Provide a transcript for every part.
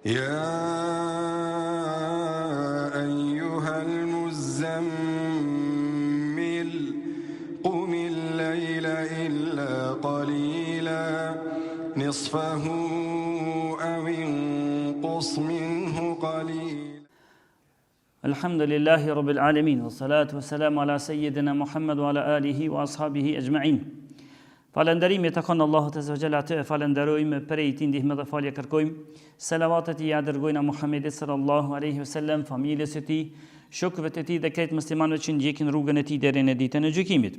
يا أيها المزمل قم الليل إلا قليلا نصفه أو انقص منه قليلا. الحمد لله رب العالمين والصلاة والسلام على سيدنا محمد وعلى آله وأصحابه أجمعين. Falënderimi takon Allahut Azza wa Jalla, atë falenderojmë, prej tij ndihmë dhe falje kërkojmë. Selavatet i dërgojnë Muhamedit sallallahu alaihi wasallam, familjes së tij, shokëve të tij dhe krejt muslimanëve që ndjekin rrugën e tij deri në ditën e gjykimit.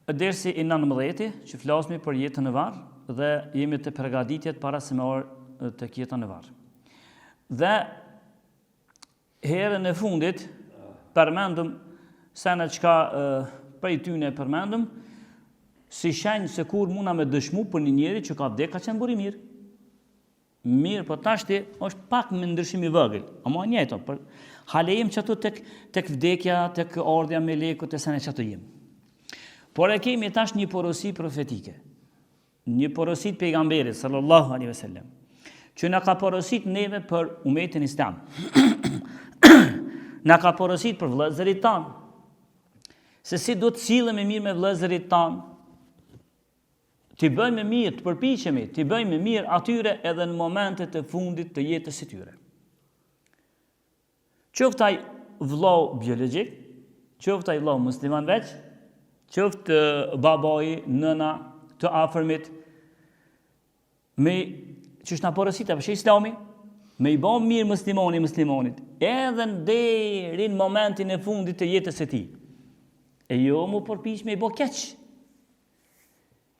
Dersi i 19 që flasmi për jetën e varr dhe jemi të përgatitjet para se me orë tek jeta e varr. Dhe herën e fundit përmendëm se në çka prej tyne e përmendëm, si shenjë se kur muna me dëshmu për një njeri që ka vdek, ka qenë buri mirë. Mirë, po tashti është pak me ndryshim i vogël, ama njëjto, për halejim që ato tek vdekja, tek ardhja me lekut e sene që ato jem. Por e kemi tash një porosi profetike, një porosit pejgamberit, sallallahu alaihi wasallam, që na ka porosit neve për umetin islam. Na ka porosit për vëllezërit tanë, se si do të sillemi mirë me vëllezërit tanë, t'i bëjmë mirë, të përpiqemi, t'i bëjmë mirë atyre edhe në momentet e fundit të jetës së tyre. Qoftë ai vëllau biologjik, qoftë ai vëllau musliman veç, qoftë babai, nëna, të afërmit, me ç'është na porosita për Islami, me i bën mirë muslimanit, edhe deri në momentin e fundit të jetës së tij. E jo mu përpiq me i bo keq.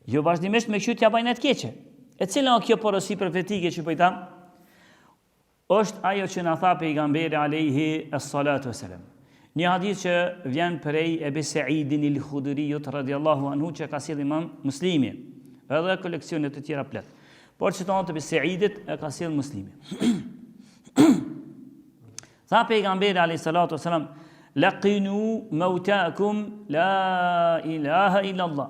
Jo vazhdimisht me qytja bajnet keqe. E cila kjo porosi profetike që pëjtam? Është ajo që na tha pejgamberi alayhi as-salatu wassalam. Një hadith që vjen prej Ebi Saidin al-Khudriyut radhiyallahu anhu, që ka sjellë Imam Muslimi, edhe koleksionet të tjera plot. Por citatet e Ebi Saidit e ka sjellë Muslimi. Tha pejgamberi alayhi salatu wassalam: laqinu mautakum la ilaha illa Allah.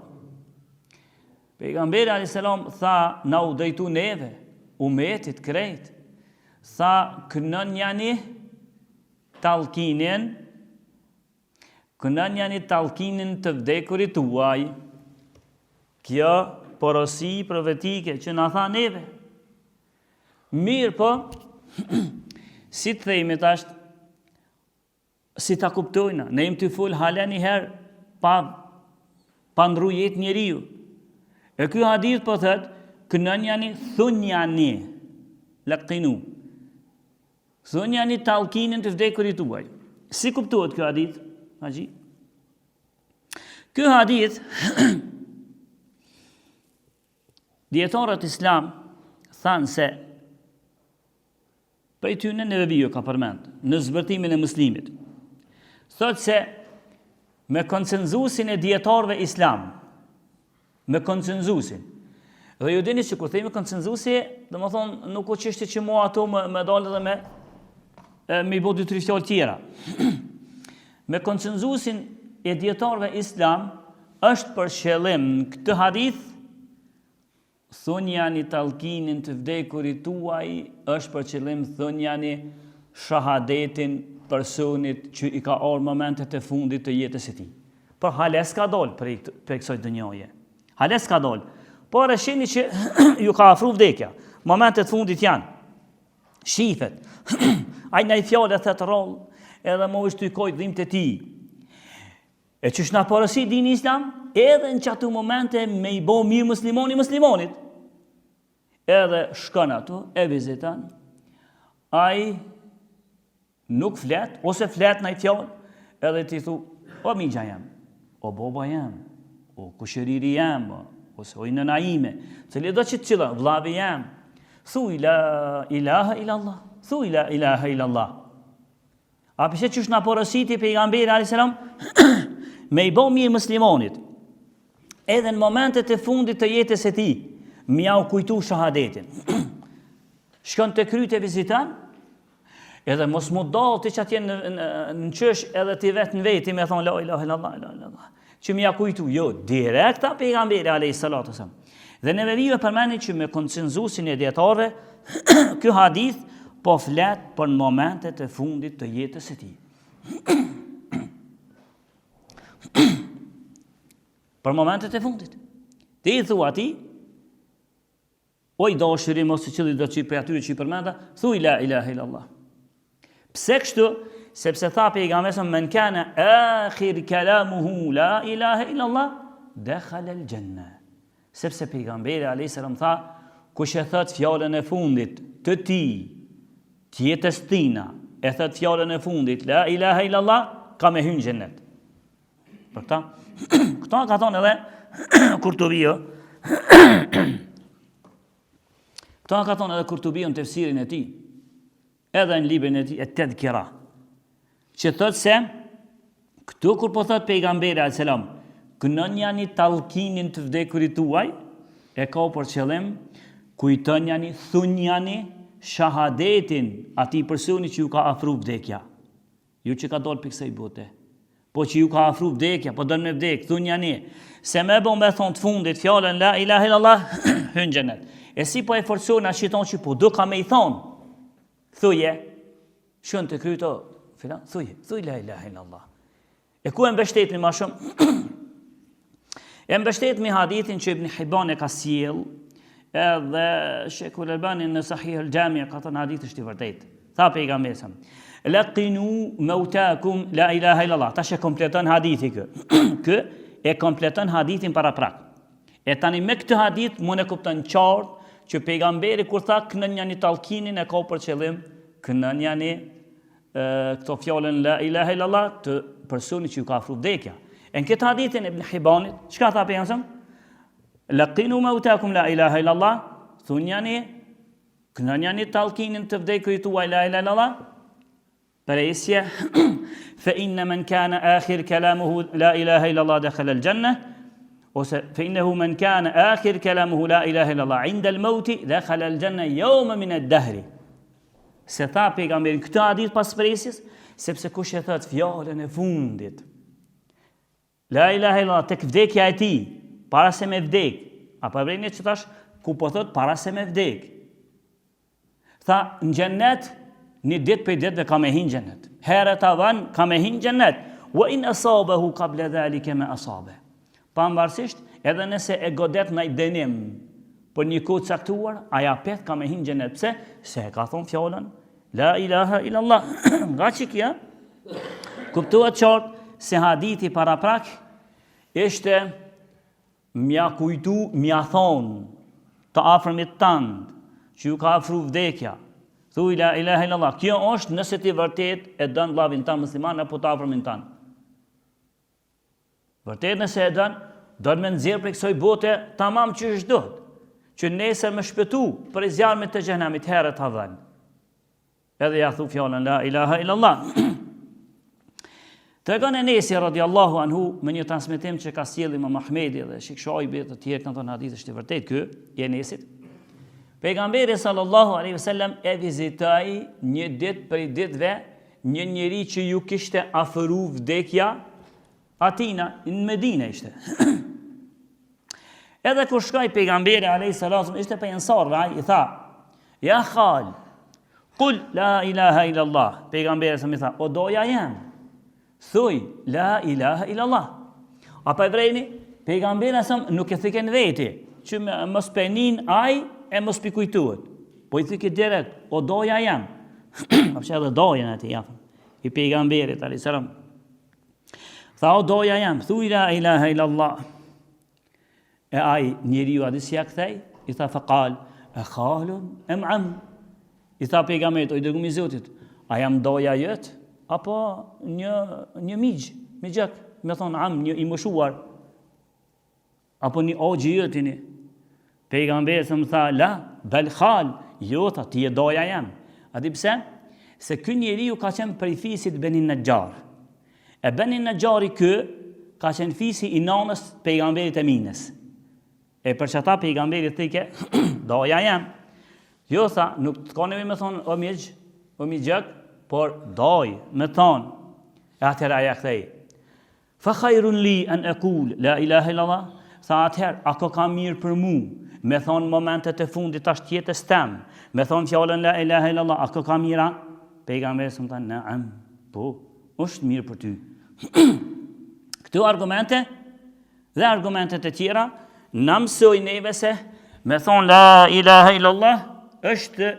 Pejgamberi alayhis salam tha, na u drejtu neve, umetit krejt, tha, kënën jani talkinin të vdekurit tuaj. Kjo porosi profetike që na tha neve. Mirë po, si të thejme tash, si ta kuptojna, ne jem të full hala një herë pa ndru jetë njeriu. E ky hadith po thët, kënën jani thunjani, laqinu. Thunjani talkinin të vdekurit tuaj. Si kuptohet ky hadith? Haxhi? Ky hadith, dietarët islam thanë se prej tyne në Neveviu ka përmend, në zbërtimin e Muslimit. Thot se me konsenzusin e dietarëve islam, me konsenzusin. Dhe ju dini që kur themi konsenzusi, domethënë nuk o çështje që mua ato më dalë dhe me i bë dy tre fjalë tjera. Me konsenzusin e dietarëve islam është për qëllim këtë hadith, thunjani talkinin të vdekurit tuaj, është për qëllim thunjani shahadetin personit që i ka orë momentet e fundit të jetës e tij. Por hales ka dol për kësaj dënjoje. Hales ka dol. Por e shihni që ju ka afru vdekja. Momentet fundit janë. Shifet. Ai në i fjallë e thetë rollë, edhe më është të i kojtë dhimë të ti. E që shna porosi dini islam, edhe në qatu momente me i bo mirë muslimonit. Edhe shkën ato, e vizitan, ai nuk flet, ose flet në i fjallë, edhe ti thu, o migja jam, o boba jam, o kushëriri jam, ose o i nëna ime, cili do që të cila, vlavi jam, thuj la ilaha illallah, thuj la ilaha illallah. A përse që shna porositi pejgamberi a.s. me i bo mirë muslimonit, edhe në momentet e fundit të jetës e ti, mi au kujtu shahadetin. Shkon të kryt e vizitan, edhe mos mu dalë të që atje në qësh edhe të vetë në veti me thonë la ilaha illallah, që mi a kujtu, jo, direkta pejgamberi a.s. Dhe neve vive përmeni që me konsenzusin e djetarëve, ky hadith po flet për në momentet e fundit të jetës së tij. Për momentet e fundit. Ti i thua ati, o i dashurim ose qëllit do që për atyre që i përmenda, thuj la ilaha illallah. Pse kështu? Sepse tha pejgamberi men kana akhir kalamuhu la ilaha illallah dakhala al-janna. Sepse pejgamberi alayhis salam tha, kush e thot fjalën e fundit të tij, të jetës tina, e thot fjalën e fundit la ilaha illallah, ka me hyrë në xhennet. Për këta, këta ka thonë edhe Kurtubio. Këta ka thonë edhe Kurtubio në tefsirin e tij, edhe në librin e tij et-Tadhkira, që thot se këtu kur po thot pejgamberi alayhis salam, kënon janë tallkinin të vdekurit tuaj, e ka për qëllim kujton janë, thun janë shahadetin atij personi që ju ka afru vdekja. Ju që ka dalë për kësaj bote. Po që ju ka afru vdekja, po dënë me vdek, thun janë, se me bon me thonë të fundit fjallën la ilaha illallah, hyn xhenet. E si po e forcojnë atë shiton që po do ka me i thonë, thuje, shën të kryto, filan, thuj la ilaha illallah. E ku e mbështetni ma shumë? E mbështetni hadithin që Ibn Hibban e ka sjell, edhe Sheikhul Albani në Sahih al-Jami' ka thënë hadith është i vërtetë. Tha pejgamberi sa: "Laqinu mautakum la ilaha illallah." Tash e kompleton hadithi kë. Kë e kompleton hadithin paraprak. E tani me këtë hadith mund e kupton qartë që pejgamberi kur tha kënën janë tallkinin e ka për qëllim kënën janë këto fjalën la ilaha illallah të personit që ju ka afru vdekja. E në këtë hadithin e Ibn Hibbanit, çka tha pejgamberi? Laqinu mautakum la ilaha illallah, thun janë kënën janë tallkinin të vdekurit tuaj la ilaha illallah. Përësje, fa inna man kana akhir kalamuhu la ilaha illallah dakhala al-janna, ose fa innahu man kana akhir kalamuhu la ilaha illallah inda al-mauti dakhala al-janna yawma min ad-dahr. Se tha pejgamberi këtë hadith pas presjes, sepse kush e thot fjalën e fundit la ilaha illallah tek vdekja e tij, para se me vdek, apo vrejnë që tash ku po thot para se me vdek. Tha në xhennet një ditë për ditëve ka me hinë xhennet. Herët avan ka me hinë xhennet. Wa in asabahu qabla dhalika ma asabe. Pavarësisht edhe nëse e godet ndaj dënim për një kohë caktuar, aja pet ka me hinë xhennet. Pse? Se ka thonë fjalën la ilaha illallah. Nga që kja kuptohet qartë se hadithi paraprak ishte mja kujtu, mja thonë të afërmit tanë që ju ka afru vdekja. Thuj la ilaha illallah. Kjo është nëse ti vërtet e dën vllavin tanë musliman apo të afërmin tanë. Vërtet nëse e dën, do të më nxjerr prej kësaj bote tamam që është dot. Që nesër më shpëtu për zjarmit të xhenemit herët havën. Edhe ja thu fjalën la ilaha illallah. Tregon Enesi radiallahu anhu me një transmetim që ka sjellë Imam Ahmedi dhe Sheikh Shuaibi të tjerë kanë thënë hadith është i vërtetë ky i Enesit. Pejgamberi sallallahu alaihi wasallam e vizitoi një ditë prej ditëve një njeri që ju kishte afëru vdekja atina në Medinë ishte. Edhe kur shkoi pejgamberi alaihi salatu ishte pe ansarve, i tha: "Ya khal, qul la ilaha illa Allah." Pejgamberi sa më tha: "O doja jam, thuj la ilaha illa Allah." Apo e vrejni, pejgamberi sa nuk e thiken veti, që mos penin ai e mos pikujtuhet. Po i thike direkt, o doja jam. Apëshe edhe doja në ti jafën. I pejgamberit, a.s. Tha, o doja jam, thuj la ilaha illallah. E aj njeri ju adis ja këthej, i tha faqal, e khalun, e m'am. I tha pejgamberit, o i dërgumi zotit, a jam doja jëtë, apo një migjak, me thonë am, një i mëshuar, apo një ogji jëtini. Pejgamberi sa më tha, la, bel khal, jo, tha, ti e doja jam. A di pse? Se ky njeriu ka qenë prej fisit Beni Najjar. E Beni Najjari ky ka qenë fisi i nanës pejgamberit e Minës. E për çata pejgamberi thike, doja jam. Jo, tha, nuk të ka nevojë me thonë o migjak, por doj, me thonë. E atëherë aja kthej. Fa khairun li an aqul la ilaha illallah. Tha atëherë, ako ka mirë për mu, me thonë momentet e fundit tash tjetës tem, me thonë fjallën la ilaha illallah, a kë ka mira? Pejgamberi më thanë, naam, po, është mirë për ty. Këto argumente dhe argumentet e tjera në mësoj neve se me thonë la ilaha illallah është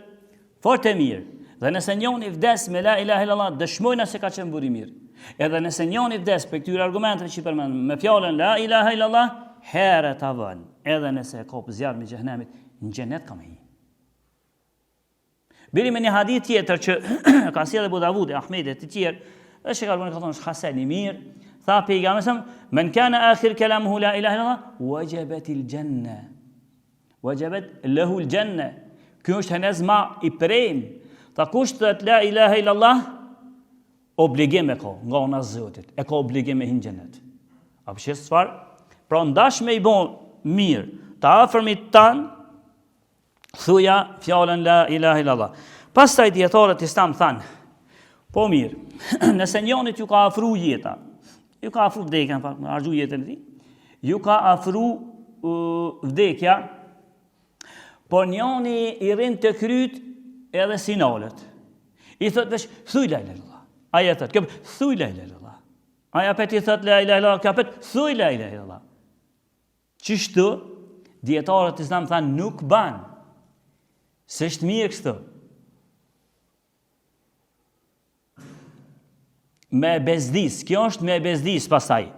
fort e mirë. Dhe nëse njoni vdes me la ilaha illallah, dëshmojnë se ka qenë buri mirë. Edhe nëse njoni vdes për këtyre argumentet që përmendëm me fjallën la ilaha illallah, herë të avën, edhe nëse e kopë zjarë me gjehnemit, në gjenet ka me hi. Biri me një hadith tjetër që ka si edhe Abu Davudi, Ahmedi të tjerë, është që ka thonë Hasan i mirë, tha pejgamberi, men kana akhir kalamuhu la ilaha illallah, wajabat al-janna. Wajabat lahu al-janna. Ky është henezma i prem. Tha kush thot la ilaha illallah, obligim e ka nga ana e Zotit, e ka obligim me hyjë në xhenet. A përshes çfarë? Pra ndash me i bon mirë, të afërmit tan, thuja fjalën la ilaha illallah. Pastaj dietarët islam thanë, po mirë, nëse njonit ju ka afru jeta, ju ka afru vdekja, argju jetën e tij, ju ka afru vdekja, por njoni i rinë të kryt edhe sinalet. I thot vesh, thuj la ilaha illallah. Aja thot, thuj la ilaha illallah. Aja pet i thot la ilaha illallah, ka pet thuj la ilaha illallah. Qështu, dietarët islam thanë nuk ban, se është mirë kështu. Me bezdis, kjo është me bezdis pasaj.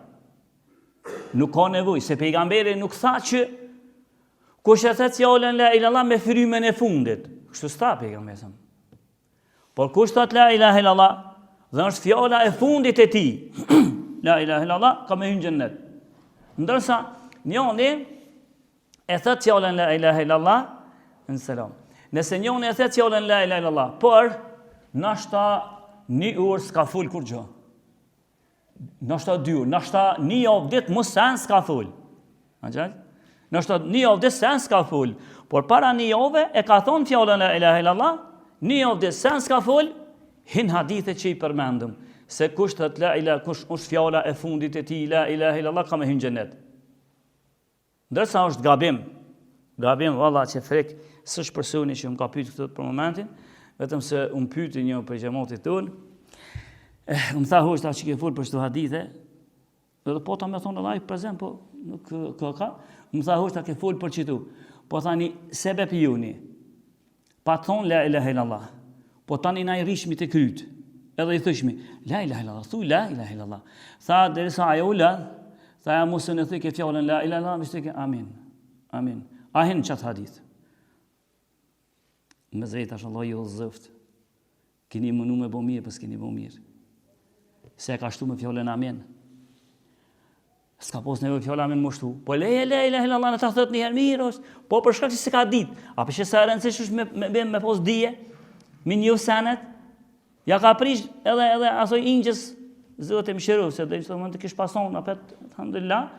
Nuk ka nevoj, se pejgamberi nuk tha që kush e thet fjallën la ilallah me frymen e fundit. Kështu s'ta pejgamberi. Por kush thot la ilaha illallah, dhe është fjalla e fundit e ti. La ilaha illallah, ka me hynë gjennet. Ndërsa, njoni e thet fjallën la ilaha illallah, në selam. Nëse njoni e thet fjallën la ilaha illallah, por nashta një urë s'ka full kur gjë. Nashta 2 urë, nashta një javë ditë mos sen s'ka full. Nashta një javë ditë sen s'ka full. Por para një javë e ka thonë fjallën la ilaha illallah, një javë ditë sen s'ka full, hin hadithe që i përmendëm. Se kush thot la ilaha, kush është fjalla e fundit e tij la ilaha illallah ka me hynë xhenet. Ndërsa është gabim. Gabim valla që frek s'është personi që më ka pyetur këtë për momentin, vetëm se unë pyti një për gjematit tonë, më tha hoqta që ke folë për shtu hadithe, edhe po ta me thonë Allah i prezent, po nuk ka, më tha hoqta ke folë për qitu, po thani sebe për juni, pa thonë la ilaha illallah, po tani na i rishmi të kryt, edhe i thëshmi, la ilaha illallah, thuj la ilaha illallah, tha derisa ajo la, tha ja musën e thuj ke fjallën la ilaha illallah, mishtë ke amin, amin, ahin qatë hadith. Me zrejt ashtë Allah jo zëft, kini mënu me bo mirë, pës kini bo mirë. Se ka shtu me fjallën amin. S'ka pos neve fjallën amin më shtu. Po leje illallah në ta thët njëherë mirë është, po për shkak që se ka dit. A për që sa rëndësish është me pos dije, me një senet, ja ka prish edhe asoj ingjës zëtë e mëshiru, se dhe që të kish pason, apet, alhamdulillah,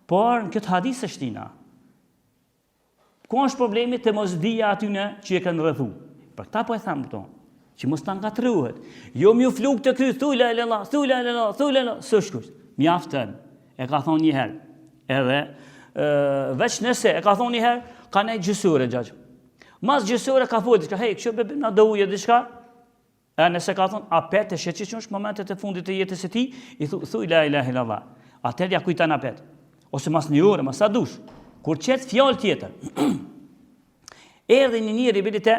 por në këtë hadith se shtina. Ku është problemi të mos dija atyne që e kanë rrethu. Për këta po e thamë këto, që mos të ngatruhet. Jo m'ju fluk të kry, thuj la ilallah, thuj la ilallah, thuj la ilallah, së shkush. Mjaftën, e ka thonë një herë. Edhe, veç nëse, e ka thonë një herë, ka nej gjësure gjaqë. Mas gjësure ka folë, hej, kështë bebim na dëuje diçka, e nëse ka thonë, apet e sheqi që është momentet e fundit e jetës e ti, i thuj la ilaha illallah. Atër ja kujtan apet. Ose mas një ore, mas sa dush. Kur qëtë fjallë tjetër, erdhe një njëri bilite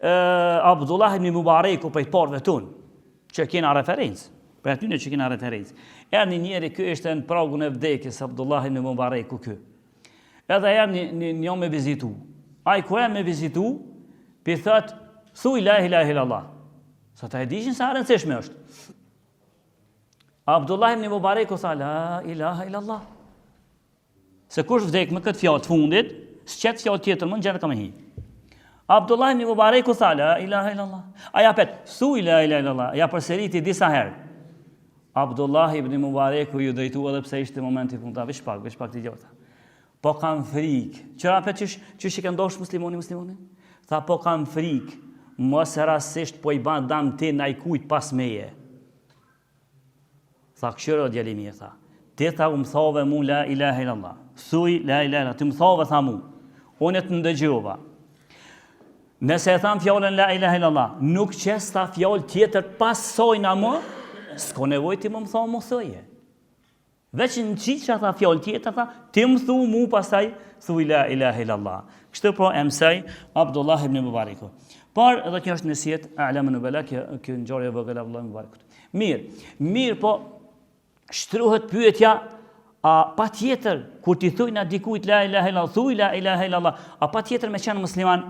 Abdullah ibn Mubareku për i parve tonë, që kena referencë, për atyne që kena referencë. Erdhe një njëri, kë ishte në pragun e vdekjes, Abdullah ibn Mubareku kë. Edhe erdhe një me vizitu. Ai ku e me vizitu, për thët, thuj la ilaha illallah. Sa ta e dishin sa rëndësishme është. Abdullah ibn Mubareku tha, la ilaha illallah. Se kush vdek me këtë fjallë të fundit, s'qetë fjallë tjetër më në gjenë ka me hi. Abdullah ibn Mubareku tha, la ilaha illallah. Aja pet, thuj la ilaha illallah, ja përseriti disa herë. Abdullah ibn Mubareku ju drejtu edhe pse ishte momenti punta, vish pak të gjota. Po kam frikë. Qëra pet që i këndosh muslimoni? Tha, po kam frikë, mos rasisht po i ban dam ti na i kujt pas meje. Tha, këshyro djelimi, tha. Ti tha, më thove mu la ilaha illallah. Thuj la ilaha illallah. Ti më thove, tha mu. unë të ndëgjova. Nëse e tham fjallën la ilaha illallah, nuk qes ta fjallë tjetër pas sojna më, s'ko nevoj ti më thonë më thëje. Veç në qitë që tha fjallë tjetër, tha, ti më thu mu pasaj, thuj la ilaha illallah. Kështë po e mësaj Abdullah ibn Mubariku. Par, edhe kjo është nësijet, a'lamu nubala, kjo në gjarë e vëgëll Abdullah ibn Mubarikut. Mirë, po shtruhet pyetja, a pa tjetër, kur ti thuj na dikujt la ilaha illallah, thuj la ilaha illallah, a pa tjetër me qenë musliman?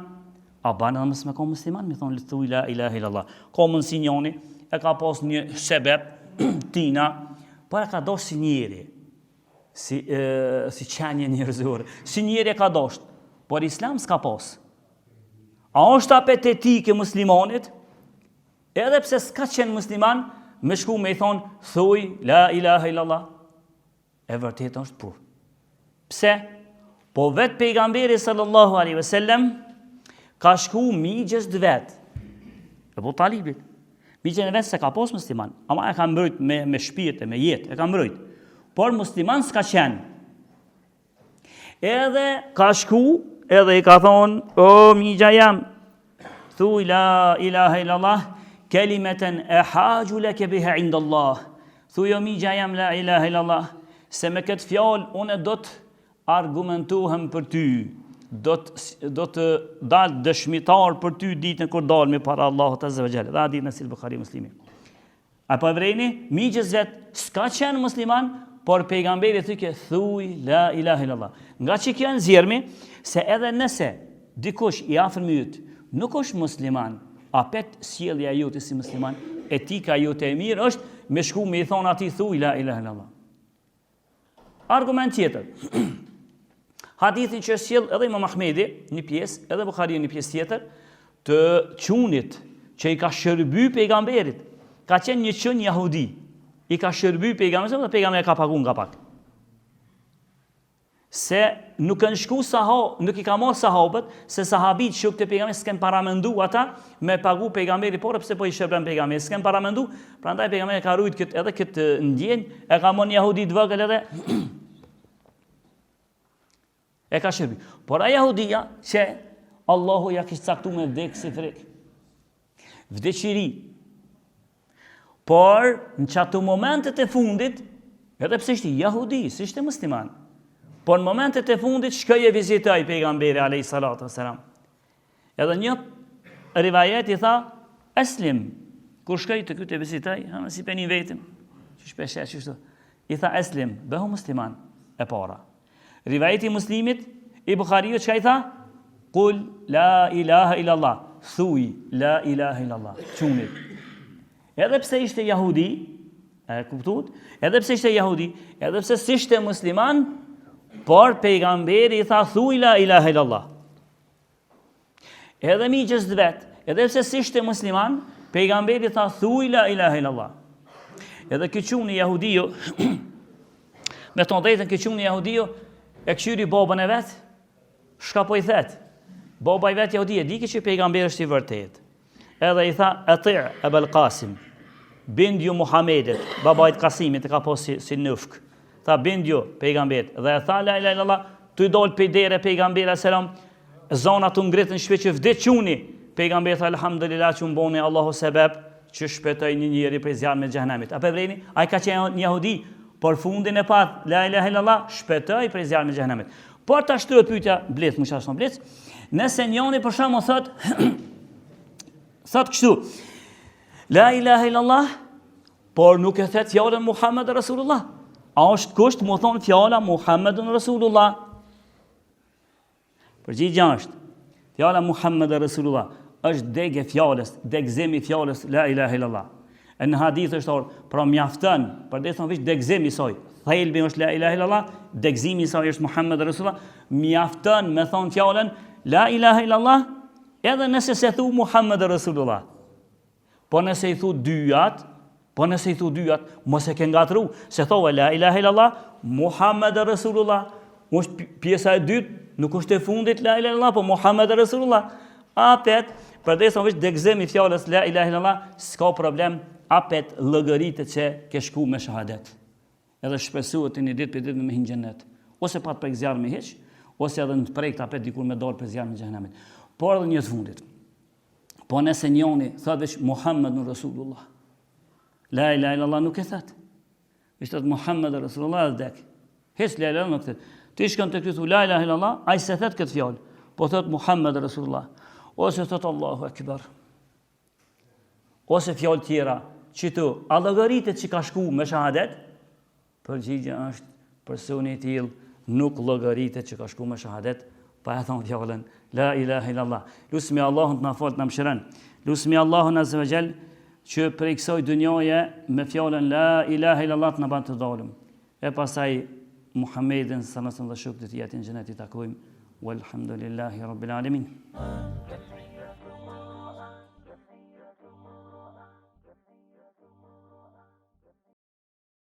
A banë edhe mësë me ka musliman, mi thonë thuj la ilaha illallah. Ka mundësi njoni, e ka pas një sebeb, tina, por e ka dosh si njeri, si qenje njerëzore, si njeri e ka dosh, por islam s'ka pas. A është apetetike muslimanit, edhe pse s'ka qenë musliman, me shku me i thonë, thuj la ilaha illallah. E vërtet është po. Pse? Po vetë pejgamberi sallallahu alaihi wasallam ka shku migjes dë vetë. Ebu Talibit. Migjen e vetë se ka pos musliman, ama e ka mbrojt me shpirtë, me jetë, e ka mbrojt. Por musliman s'ka qenë. Edhe ka shku, edhe i ka thonë, o migja jam, thuj la ilaha illallah, kelimeten e haqju leke biha inda Allah. Thuj o migja jam la ilaha illallah, se me këtë fjallë unë do të argumentuhem për ty, do të dalë dëshmitar për ty ditën kur dalë me para Allahut azza wa jalla. Dhe a ditë në silë Bukhari muslimi. A po e vrejni, migjes vetë s'ka qenë musliman, por pejgamberi thyke thuj la ilaha illallah. Nga që kjo në zjermi, se edhe nëse dikush i afërmi jytë nuk është musliman, apet sjellja jote si musliman, etika jote e mirë është me shku me i thonë ati thuj la ilaha illallah. Argument tjetër. Hadithin që sjell edhe Imam Ahmedi, një pjesë, edhe Bukhariu një pjesë tjetër, të qunit që i ka shërby pejgamberit. Ka qenë një qën jahudi. I ka shërby pejgamberit dhe pejgamberi ka pagu nga pak. Se nuk i ka marrë sahabët, se sahabit shuk të pejgamberit s'ken paramendu ata me pagu pejgamberi, por pse po i shërben pejgamberi, s'ken paramendu, prandaj pejgamberi ka rujt edhe këtë ndjenjë, e ka marrë jahudi të vogël edhe e ka shërbi. Por a jahudia që Allahu ja kishtë caktu me vdekë si frikë. Vdeqiri. Por në qatu momentet e fundit, edhe pse ishte jahudi, si ishte musliman, por në momentet e fundit shkoj e vizitaj pejgamberi alayhi salatu wassalam. Edhe një rivajet i tha, eslim, kur shkoj të këtë e vizitaj, si për një vetëm, që shpeshe, i tha eslim, behu musliman e para. Rivajeti muslimit, i Bukhariu që ka i tha? Kull la ilaha illallah. Thuj la ilaha illallah. Qunit. Edhe pse ishte jahudi, e kuptut? Edhe pse ishte jahudi, edhe pse s'ishte musliman, por pejgamberi i tha thuj la ilaha illallah. Edhe migjes të vetë, edhe pse s'ishte musliman, pejgamberi i tha thuj la ilaha illallah. Edhe këtë quni jahudiu, me të ndrejtën këtë quni jahudiu, e këshyri babën e vetë, shka po i thetë? Baba i vetë jahudi e di që pejgamberi është i vërtet. Edhe i tha, ati' Abul Qasim, bindju Muhamedit, babait Qasimit e ka po si nëfk. Tha, bindju pejgamberit. Dhe e tha, la ilaha illallah, tu i dollë pejdere pejgamberi selam, zona të ngritën shpe që vde quni. Pejgamberi tha, alhamdulillah që mboni Allahu sebeb, që shpetoj një njeri prej zjarë me xhenemit. A pe vrejni? A i ka qenë një jahudi, por fundin e pat, la ilaha illallah, shpetoj prej zjarë me xhenemit. Por ta shtruhet pyetja blec, më shashon blec, nëse njoni për shkak thot kështu, la ilaha illallah, por nuk e thet fjalën Muhammed Rasulullah. A është kusht më thonë fjala Muhammedun Rasulullah? Përgjigja është, fjala Muhammed Rasulullah është degë fjalës, degëzimi fjalës la ilaha illallah. E në hadith është orë, pra mjaftën, për dhe thonë vishë degëzimi soj. Thelbi është la ilaha illallah, degëzimi soj është Muhammed Rasulullah, mjaftën me thonë fjallën la ilaha illallah, edhe nëse se thu Muhammed Rasulullah. Po nëse i thu dyjat, mos e ke ngatru, se thove la ilaha illallah, Muhammed Rasulullah, është pjesa e dytë, nuk është e fundit la ilaha illallah, po Muhammed Rasulullah. Apet, për dhe thonë vishë degëzimi fjallës la ilaha illallah, s'ka problem, apet lëgëritet që ke shku me shahadet. Edhe shpesuhet të një ditë për ditë me hinë gjennet. Ose pat për egzjarë me heq, ose edhe në të prejkë apet dikur me dalë për zjarë në xhenemit. Por edhe një të fundit. Po nëse njoni thot veç Muhammed në Rasulullah. La ilaha illallah nuk e thot. Veç thot Muhammed në Rasulullah dhe dek. Hes la ilaha illallah nuk thot. Ti shkon të këtu la ilaha illallah, ai se thot këtë fjalë. Po thot Muhammed në Rasulullah. Ose thot Allahu Akbar. Ose fjalë tjera, që tu, a llogaritet që ka shku me shahadet? Përgjigja është personi i tillë nuk llogaritet që ka shku me shahadet, pa e thonë fjalën la ilaha illallah. Lusmi Allahun të na fal, të na mëshiron. Lusmi Allahun azza wa jall që prej kësaj dunjaje me fjalën la ilaha illallah të na ban të dalëm. E pastaj Muhammedin sallallahu alaihi wasallam dhe shokët e tij atë në xhenet i takojmë. Walhamdulillahi rabbil alamin.